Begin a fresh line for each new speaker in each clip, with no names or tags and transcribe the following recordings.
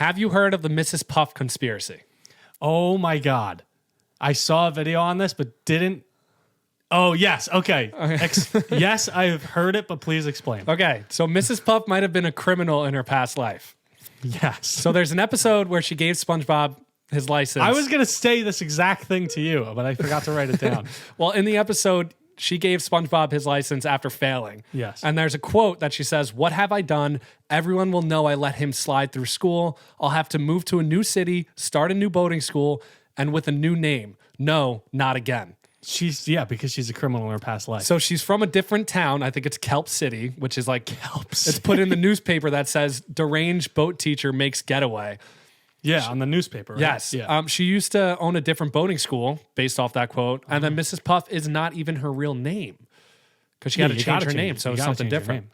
Have you heard of the Mrs. Puff conspiracy?
Oh my God. I saw a video on this, but didn't. Oh, yes. Okay. Yes, I've heard it, but please explain.
Okay, so Mrs. Puff might have been a criminal in her past life.
Yes.
So there's an episode where she gave SpongeBob his license.
I was going to say this exact thing to you, but I forgot to write it down.
Well, in the episode, she gave SpongeBob his license after failing.
Yes.
And there's a quote that she says, "What have I done? Everyone will know I let him slide through school. I'll have to move to a new city, start a new boating school, and with a new name. No, not again."
Because she's a criminal in her past life.
So she's from a different town. I think it's Kelp City, which is like It's put in the newspaper that says deranged boat teacher makes getaway.
Yeah, on the newspaper, right?
Yes.
Yeah.
She used to own a different boating school based off that quote. And then Mrs. Puff is not even her real name because she had to change her name. So it's something different.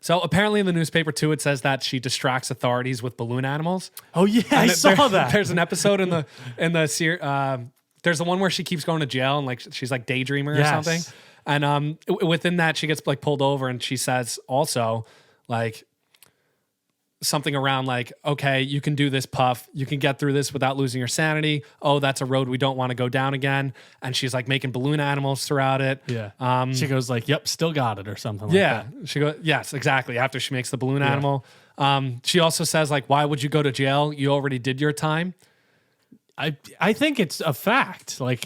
So apparently in the newspaper too, it says that she distracts authorities with balloon animals.
Oh yeah, I saw that.
There's an episode there's the one where she keeps going to jail and like she's like daydreamer or something. And within that, she gets like pulled over and she says also like something around like, okay, you can do this, Puff. You can get through this without losing your sanity. Oh, that's a road we don't want to go down again. And she's like making balloon animals throughout it.
Yeah. She goes like, "Yep, still got it," or something like that.
Yeah. She goes, yes, exactly. After she makes the balloon animal. She also says like, "Why would you go to jail? You already did your time."
I think it's a fact. Like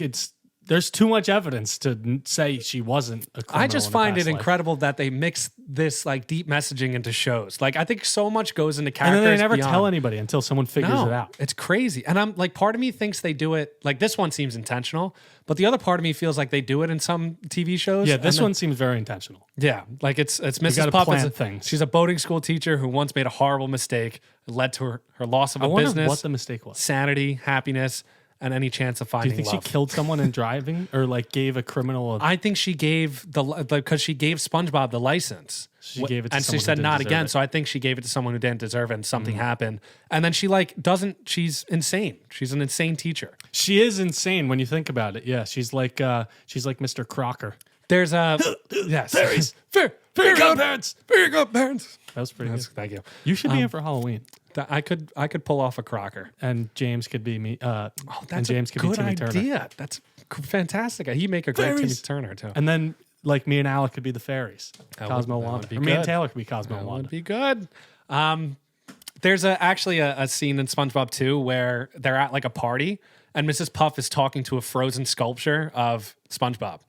there's too much evidence to say she wasn't a criminal.
I just find it
life.
incredible that they mix this like deep messaging into shows. Like I think so much goes into
And
characters.
then they never
beyond.
tell anybody until someone figures it out.
It's crazy. And I'm like, part of me thinks they do it like this one seems intentional, but the other part of me feels like they do it in some TV shows.
Yeah, this one seems very intentional.
Yeah, like it's Mrs.
gotta
Puff.
plan things.
She's a boating school teacher who once made a horrible mistake. It led to her loss of
I
a
wonder
business,
what the mistake was.
sanity, happiness, and any chance of
Do
finding
you think
love.
she killed someone in driving, or like gave a criminal?
I think she gave because she gave SpongeBob the license.
She gave it to
and
someone
she said
who didn't
not
deserve
again.
it.
So I think she gave it to someone who didn't deserve it, and something happened. And then she like doesn't. She's insane. She's an insane teacher.
She is insane when you think about it. Yeah, she's like Mr. Crocker.
There's a yes.
Fairies.
Very good parents. Very good parents.
That was pretty good.
Thank you.
You should be in for Halloween,
I could pull off a Crocker.
and James could be me.
That's
and James
a
could be
good
Timmy Turner.
idea. That's fantastic. He'd make a great
Fairies.
Timmy Turner too.
And then like me and Alec could be the fairies. Cosmo
that
Wanda.
would be
Or me and
good.
Taylor could be Cosmo
That
Wanda.
would be good. There's actually a scene in SpongeBob 2 where they're at like a party and Mrs. Puff is talking to a frozen sculpture of SpongeBob.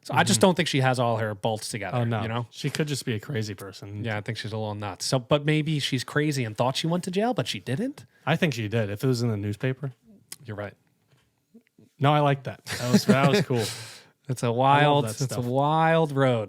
So I just don't think she has all her bolts together.
Oh no,
You know?
she could just be a crazy person.
Yeah, I think she's a little nuts. So, but maybe she's crazy and thought she went to jail, but she didn't.
I think she did. If it was in the newspaper.
You're right.
No, I like that. That was cool.
It's a wild
that stuff.
road.